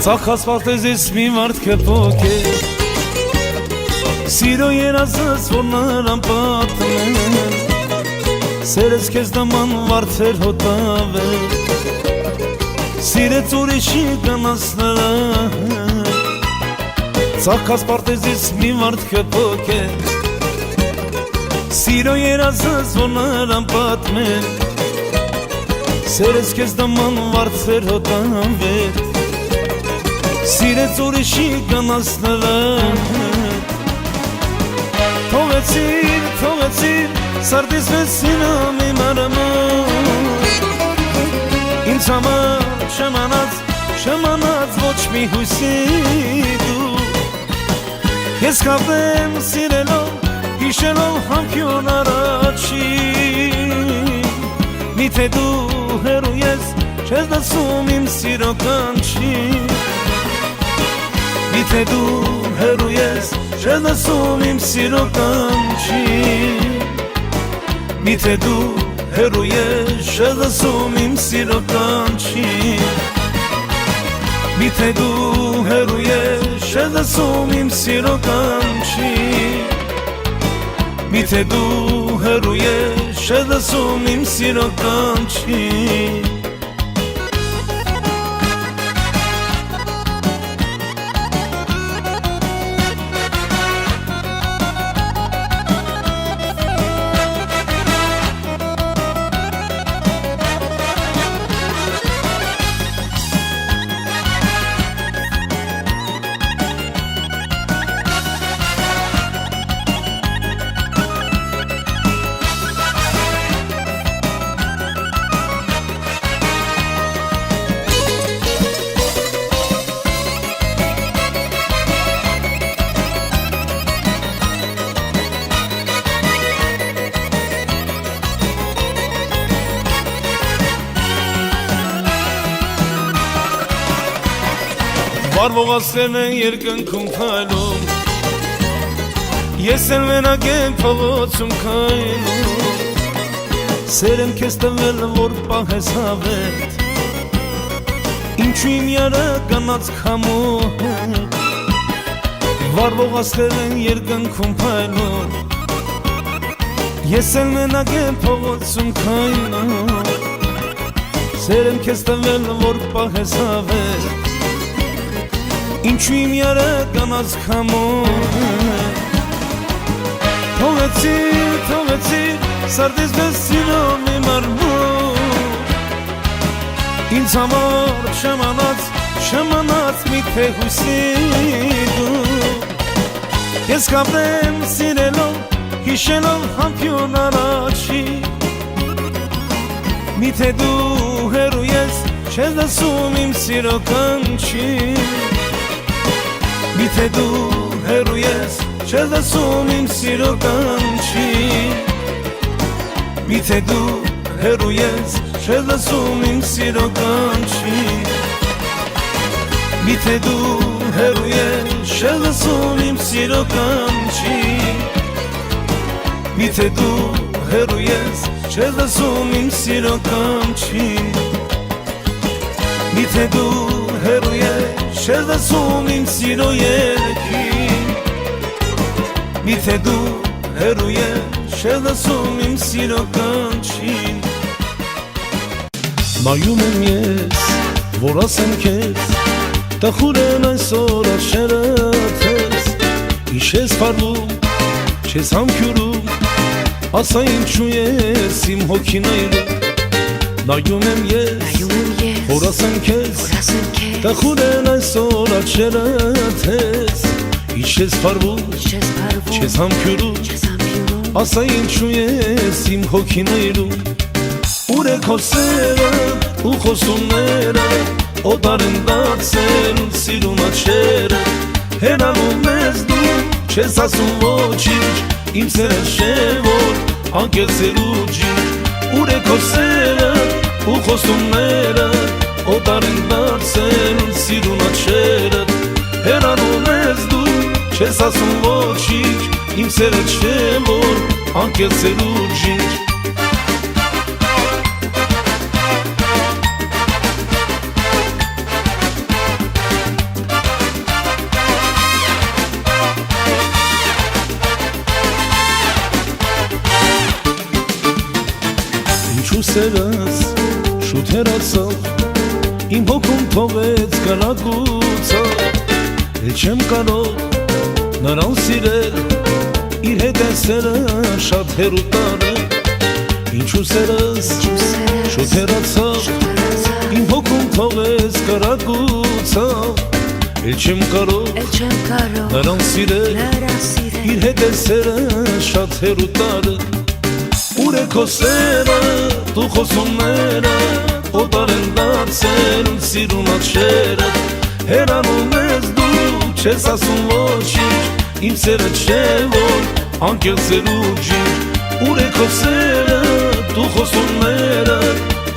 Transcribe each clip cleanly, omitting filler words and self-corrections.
Ծախած պարտեզից մի մարդ կպոք է Սիրո երազս որ նրան պատմել Սերեց կեզ նման վարդեր հոտավել Սիրեց ուրիշի գնաց նրան Ծախած պարտեզից մի մարդ կպոք է Սիրո երազս որ նրան պատմել Սերեց կեզ նման վարդեր հոտավել Սիրեց ուրիշի գնաց նրան Թողեցիր, սարդիս մեզ սիրամ իմ արմոն Ինձ համար շմանած ոչ մի հույսի դու Ես կապեմ սիրելով, հիշելով համքյուն առաջին Միթե դու հեռու ես, չես լսում իմ սիրո կանչին Միթե դու հեռու ես, չես լսում իմ սիրո կանչին Միթե դու հեռու ես, չես լսում իմ սիրո կանչին Միթե դու հեռու ես, չես լսում իմ սիրո կանչին Միթե դու հեռու ես, չես լսում իմ սիրո կանչին Վարվողացրել են երկնքում քայլում Ես էլ մենակ եմ փողոցում քայլում Սեր եմ քեզ տվել որ պահես հավետ Ինչու իմ յարը կանած քամոհ Վարվողացրել են երկնքում քայլում Ես էլ մենակ եմ փողոցում քայլում Սեր եմ քեզ տվել որ պահես հավետ Ինչու իմ յարը կանած քամոհ Թողեցիր, սարդիս մեզ սիրում իմ արմոն Ինձ համար շմանած միթե հույսի դու Ես կապեմ սիրելով, հիշելով համքյուն առաջի Միթե դու հեռու ես, չես լսում իմ սիրո կանչին Միթե դու հեռու ես, չես լսում իմ սիրո կանչին Միթե դու հեռու ես, չես լսում իմ սիրո կանչին Միթե դու հեռու ես, չես լսում իմ սիրո կանչին Միթե դու հեռու ես, չես լսում իմ սիրո կանչին Միթե դու հեռու ես Չես լսում իմ սիրո երգին Միթե դու հեռու ես Չես լսում իմ սիրո կանչին Նայում եմ ես, որ ասեմ քեզ Տխուր են այսօր աչքերդ Ինչ ես փարվում, չես համբուրում Ասա ինչու ես իմ հոգին այրում Նայում եմ ես, որ ասեմ քեզ Տխուր են այսօր աչքերդ Ինչ ես փարվում, չես համբուրում Ասա ինչու ես իմ հոգին այրում Ուր է քո սերը ու խոսումները Օտար են դարձել սիրուն աչքերը Հեռանում ես դու, չես ասում ոչինչ Իմ սերը չէ որ անկեղծ է ու ջինջ Ուր է քո սերը ու խոսումները Օտար են դարձել սիրուն աչքերը Հեռանում ես դու, չես ասում ոչինչ Իմ սերը չէ որ անկեղծ է ու ջինջ սերս շուտ հեռացավ, իմ հոգում թողեց կրակուցը, էլ չեմ կարող նրան սիրել, իր հետ է սերը շատ հեռու տարել, ինչու սերս շուտ հեռացավ, իմ հոգում թողեց կրակուցը, էլ չեմ կարող նրան սիրել, իր հետ է սերը շատ հեռու տարել, ուր է քո սերը, դու խոսումները, օտար են դարձել սիրուն աչքերը, հեռանում ես դու, չես ասում ոչինչ, իմ սերը չէ որ անկեղծ էր ու ջինջ, ուր է քո սերը, դու խոսումները,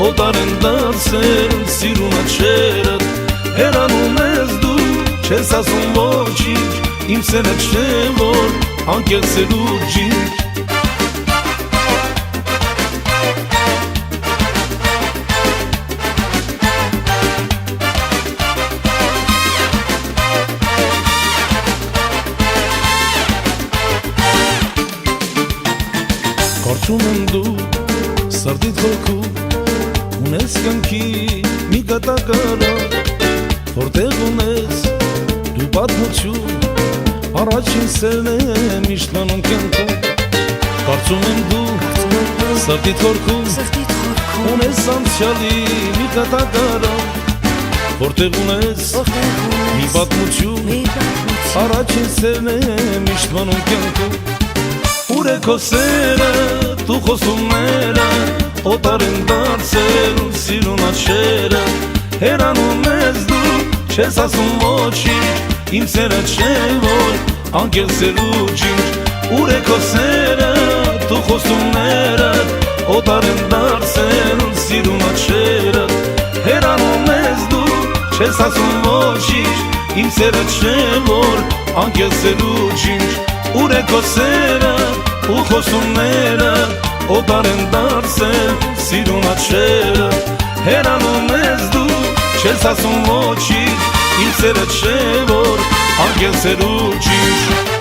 օտար են դարձել սիրուն աչքերը, հեռանում ես դու, չես ասում ոչինչ, իմ սերը չէ որ անկեղծ էր ու ջինջ. Կարծում եմ դու սրտիդ հոգում ունես կյանքի մի կտակարը, որտեղ ունես դու պատմություն, առաջին սերն է միշտ մնում կյանքում. Կարծում եմ դու սրտիդ հոգում ունես անցյալի մի կտակարը, որտեղ ունես մի պատմություն, առաջին սերն է միշտ մնում կյանքում. Ուր է քո սերը, դու խոսումները, օտար են դարձել սիրուն աչքերը, հեռանում ես դու, չես ասում ոչինչ, իմ սերը չէ որ անկեղծ էր ու ջինջ, ուր է քո սերը, դու խոսումները, օտար են դարձել սիրուն աչքերը, հեռանում ես դու, չես ասում ոչինչ, իմ սերը չէ որ անկեղծ էր ու ջինջ, ուր է քո սերը, ու խոսումները, օտար են դարձել սիրուն աչքերը, հեռանում ես դու, չես ասում ոչինչ, իմ սերը չէ որ անկեղծ էր ու ջինջ.